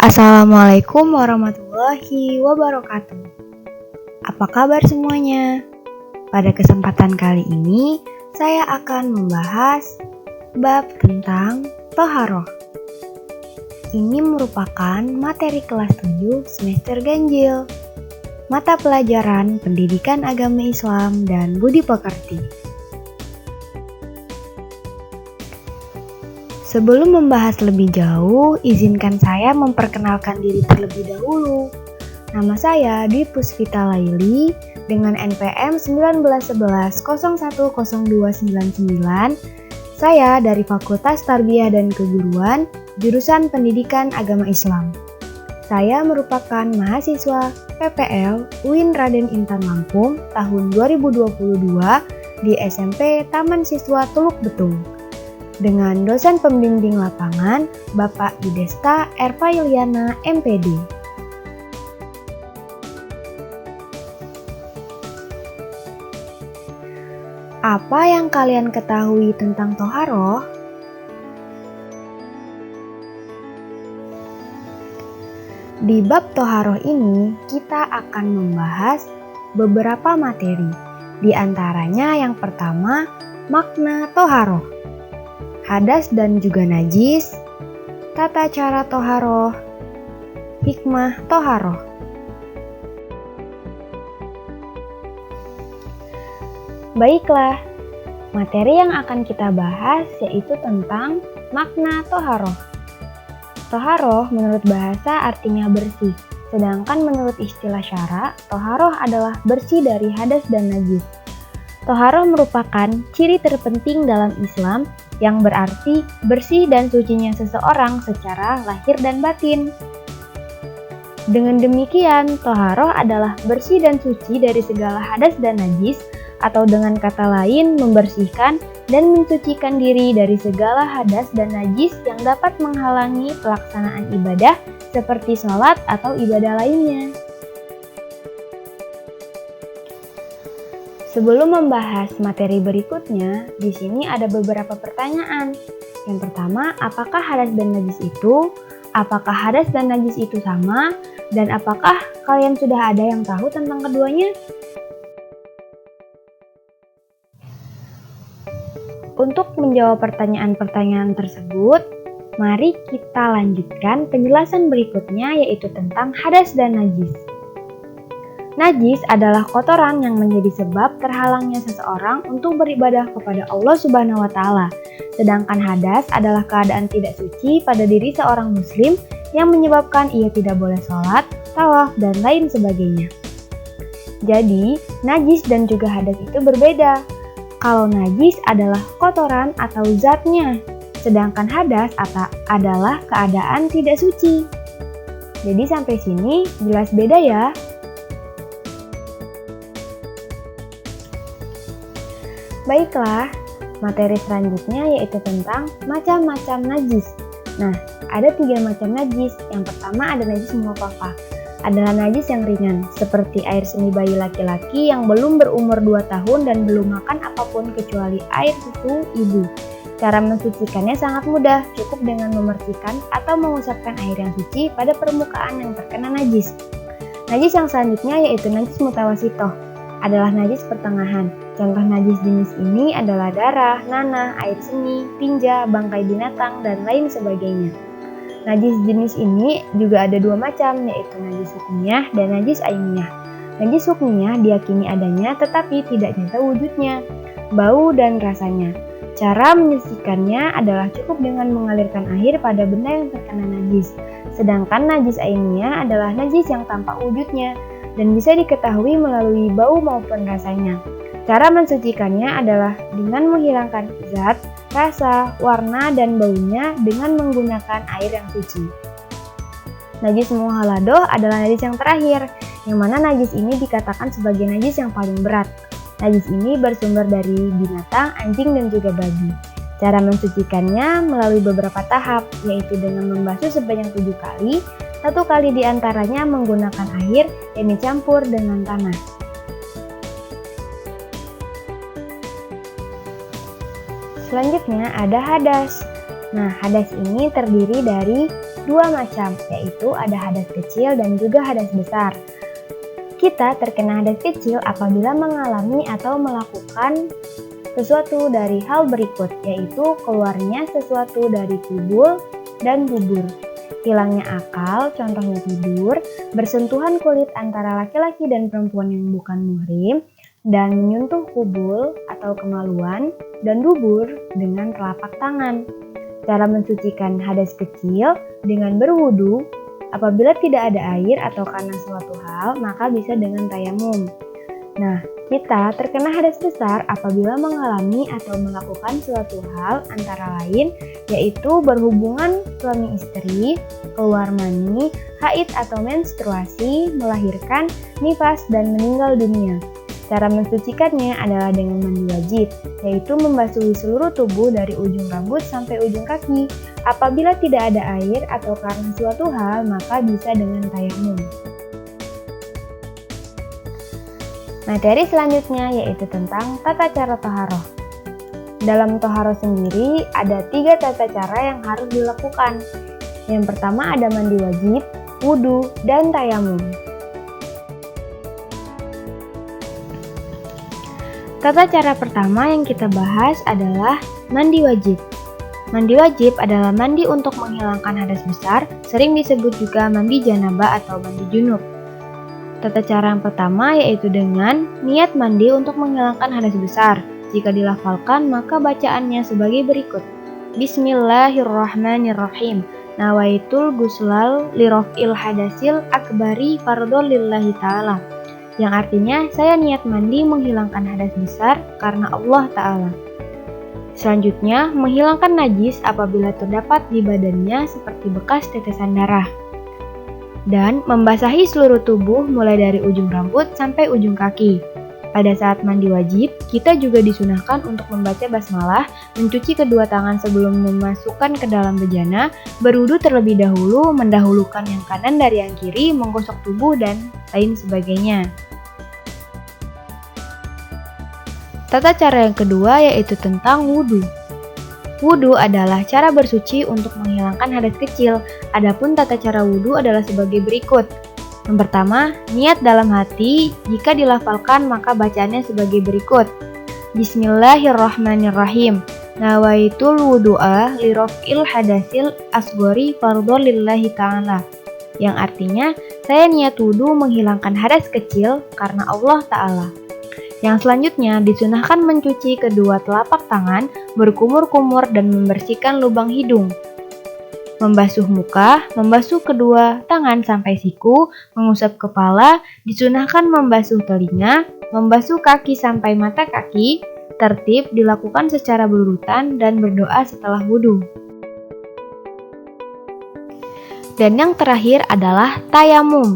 Assalamualaikum warahmatullahi wabarakatuh. Apa kabar semuanya? Pada kesempatan kali ini, saya akan membahas bab tentang Toharoh. Ini merupakan materi kelas 7 semester ganjil, mata pelajaran Pendidikan Agama Islam dan Budi Pekerti. Sebelum membahas lebih jauh, izinkan saya memperkenalkan diri terlebih dahulu. Nama saya Dwi Puspita Laili dengan NPM 1911010299. Saya dari Fakultas Tarbiyah dan Keguruan, jurusan Pendidikan Agama Islam. Saya merupakan mahasiswa PPL UIN Raden Intan Lampung tahun 2022 di SMP Taman Siswa Teluk Betung, dengan dosen pembimbing lapangan Bapak Idesta Erva Yuliana MPD. Apa yang kalian ketahui tentang Toharoh? Di bab Toharoh ini kita akan membahas beberapa materi. Di antaranya yang pertama, makna Toharoh, hadas dan juga najis, tata cara Toharoh, hikmah Toharoh. Baiklah, materi yang akan kita bahas yaitu tentang makna Toharoh. Toharoh menurut bahasa artinya bersih, sedangkan menurut istilah syara, Toharoh adalah bersih dari hadas dan najis. Toharoh merupakan ciri terpenting dalam Islam yang berarti bersih dan sucinya seseorang secara lahir dan batin. Dengan demikian, Toharoh adalah bersih dan suci dari segala hadas dan najis, atau dengan kata lain membersihkan dan mensucikan diri dari segala hadas dan najis yang dapat menghalangi pelaksanaan ibadah seperti sholat atau ibadah lainnya. Sebelum membahas materi berikutnya, di sini ada beberapa pertanyaan. Yang pertama, apakah hadas dan najis itu? Apakah hadas dan najis itu sama? Dan apakah kalian sudah ada yang tahu tentang keduanya? Untuk menjawab pertanyaan-pertanyaan tersebut, mari kita lanjutkan penjelasan berikutnya, yaitu tentang hadas dan najis. Najis adalah kotoran yang menjadi sebab terhalangnya seseorang untuk beribadah kepada Allah Subhanahu wa Ta'ala. Sedangkan hadas adalah keadaan tidak suci pada diri seorang muslim yang menyebabkan ia tidak boleh sholat, tawaf, dan lain sebagainya. Jadi, najis dan juga hadas itu berbeda. Kalau najis adalah kotoran atau zatnya, sedangkan hadas adalah keadaan tidak suci. Jadi sampai sini jelas beda ya. Baiklah, materi selanjutnya yaitu tentang macam-macam najis. Nah, ada 3 macam najis. Yang pertama ada najis mukhafafah. Adalah najis yang ringan, seperti air seni bayi laki-laki yang belum berumur 2 tahun dan belum makan apapun kecuali air susu ibu. Cara mensucikannya sangat mudah, cukup dengan memercikan atau mengusapkan air yang suci pada permukaan yang terkena najis. Najis yang selanjutnya yaitu najis mutawasitoh, adalah najis pertengahan. Contoh najis jenis ini adalah darah, nanah, air seni, tinja, bangkai binatang, dan lain sebagainya. Najis jenis ini juga ada 2 macam, yaitu najis hukmiyah dan najis ainiyah. Najis hukmiyah diyakini adanya tetapi tidak nyata wujudnya, bau dan rasanya. Cara menyucikannya adalah cukup dengan mengalirkan air pada benda yang terkena najis. Sedangkan najis ainiyah adalah najis yang tampak wujudnya dan bisa diketahui melalui bau maupun rasanya. Cara mensucikannya adalah dengan menghilangkan zat, rasa, warna, dan baunya dengan menggunakan air yang suci. Najis muhaladoh adalah najis yang terakhir, yang mana najis ini dikatakan sebagai najis yang paling berat. Najis ini bersumber dari binatang, anjing, dan juga babi. Cara mensucikannya melalui beberapa tahap, yaitu dengan membasuh sebanyak 7 kali, 1 kali diantaranya menggunakan air yang dicampur dengan tanah. Selanjutnya ada hadas. Nah, hadas ini terdiri dari dua macam, yaitu ada hadas kecil dan juga hadas besar. Kita terkena hadas kecil apabila mengalami atau melakukan sesuatu dari hal berikut, yaitu keluarnya sesuatu dari kubul dan bubur, hilangnya akal, contohnya tidur, bersentuhan kulit antara laki-laki dan perempuan yang bukan muhrim, dan menyentuh kubul atau kemaluan dan dubur dengan telapak tangan. Cara mensucikan hadas kecil dengan berwudu. Apabila tidak ada air atau karena suatu hal, maka bisa dengan tayamum. Nah, kita terkena hadas besar apabila mengalami atau melakukan suatu hal antara lain, yaitu berhubungan suami istri, keluar mani, haid atau menstruasi, melahirkan, nifas, dan meninggal dunia. Cara mensucikannya adalah dengan mandi wajib, yaitu membasuhi seluruh tubuh dari ujung rambut sampai ujung kaki. Apabila tidak ada air atau karena suatu hal, maka bisa dengan tayamum. Materi selanjutnya yaitu tentang tata cara toharoh. Dalam toharoh sendiri ada 3 tata cara yang harus dilakukan. Yang pertama ada mandi wajib, wudu, dan tayamum. Tata cara pertama yang kita bahas adalah mandi wajib. Mandi wajib adalah mandi untuk menghilangkan hadas besar, sering disebut juga mandi janabah atau mandi junub. Tata cara yang pertama yaitu dengan niat mandi untuk menghilangkan hadas besar. Jika dilafalkan maka bacaannya sebagai berikut. Bismillahirrahmanirrahim. Nawaitul guslal liraf'il hadasil akbari fardhon lillahi ta'ala. Yang artinya, saya niat mandi menghilangkan hadas besar karena Allah Ta'ala. Selanjutnya, menghilangkan najis apabila terdapat di badannya seperti bekas tetesan darah. Dan membasahi seluruh tubuh mulai dari ujung rambut sampai ujung kaki. Pada saat mandi wajib, kita juga disunahkan untuk membaca basmalah, mencuci kedua tangan sebelum memasukkan ke dalam bejana, berwudu terlebih dahulu, mendahulukan yang kanan dari yang kiri, menggosok tubuh, dan lain sebagainya. Tata cara yang kedua yaitu tentang wudu. Wudu adalah cara bersuci untuk menghilangkan hadas kecil. Adapun tata cara wudu adalah sebagai berikut. Yang pertama, niat dalam hati. Jika dilafalkan maka bacaannya sebagai berikut. Bismillahirrahmanirrahim. Nawaitul wudu'a liraf'il hadasil asghari fardhon lillahi ta'ala. Yang artinya, saya niat wudu menghilangkan hadas kecil karena Allah Ta'ala. Yang selanjutnya, disunahkan mencuci kedua telapak tangan, berkumur-kumur dan membersihkan lubang hidung. Membasuh muka, membasuh kedua tangan sampai siku, mengusap kepala, disunahkan membasuh telinga, membasuh kaki sampai mata kaki, tertib dilakukan secara berurutan dan berdoa setelah wudu. Dan yang terakhir adalah tayamum.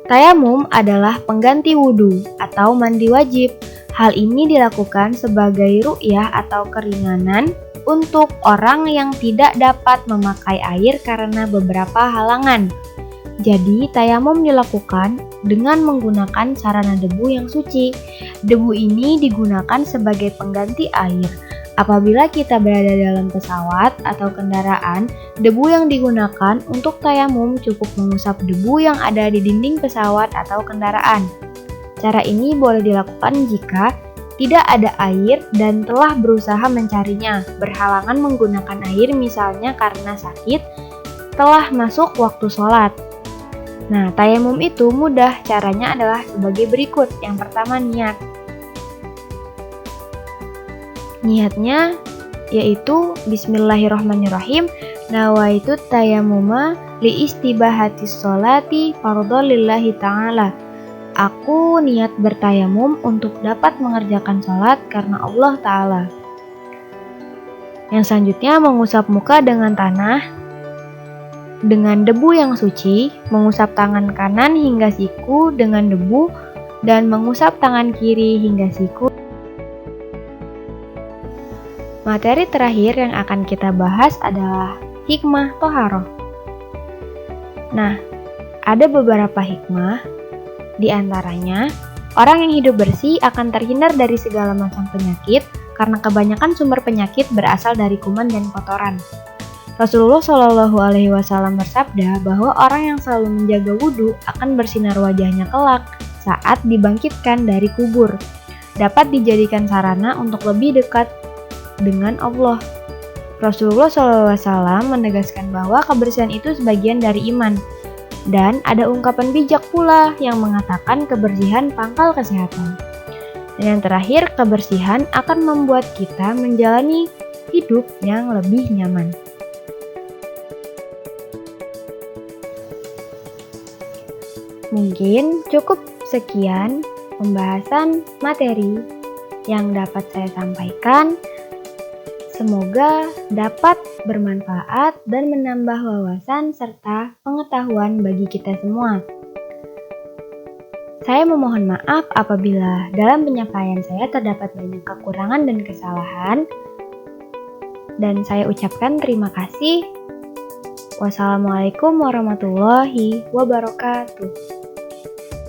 Tayamum adalah pengganti wudu atau mandi wajib. Hal ini dilakukan sebagai ru'yah atau keringanan untuk orang yang tidak dapat memakai air karena beberapa halangan. Jadi, tayamum dilakukan dengan menggunakan sarana debu yang suci. Debu ini digunakan sebagai pengganti air. Apabila kita berada dalam pesawat atau kendaraan, debu yang digunakan untuk tayamum cukup mengusap debu yang ada di dinding pesawat atau kendaraan. Cara ini boleh dilakukan jika tidak ada air dan telah berusaha mencarinya, berhalangan menggunakan air misalnya karena sakit, telah masuk waktu sholat. Nah, tayamum itu mudah, caranya adalah sebagai berikut. Yang pertama, niat. Niatnya yaitu Bismillahirrahmanirrahim. Nawaitu tayammuma li istibahatis sholati fardhon lillahi ta'ala. Aku niat bertayamum untuk dapat mengerjakan sholat karena Allah Ta'ala. Yang selanjutnya, mengusap muka dengan tanah dengan debu yang suci, mengusap tangan kanan hingga siku dengan debu, dan mengusap tangan kiri hingga siku. Materi terakhir yang akan kita bahas adalah hikmah toharoh. Nah, ada beberapa hikmah, di antaranya, orang yang hidup bersih akan terhindar dari segala macam penyakit karena kebanyakan sumber penyakit berasal dari kuman dan kotoran. Rasulullah Shallallahu Alaihi Wasallam bersabda bahwa orang yang selalu menjaga wudhu akan bersinar wajahnya kelak saat dibangkitkan dari kubur, dapat dijadikan sarana untuk lebih dekat dengan Allah. Rasulullah SAW menegaskan bahwa kebersihan itu sebagian dari iman. Dan ada ungkapan bijak pula yang mengatakan kebersihan pangkal kesehatan. Dan yang terakhir, kebersihan akan membuat kita menjalani hidup yang lebih nyaman. Mungkin cukup sekian pembahasan materi yang dapat saya sampaikan. Semoga dapat bermanfaat dan menambah wawasan serta pengetahuan bagi kita semua. Saya memohon maaf apabila dalam penyampaian saya terdapat banyak kekurangan dan kesalahan. Dan saya ucapkan terima kasih. Wassalamualaikum warahmatullahi wabarakatuh.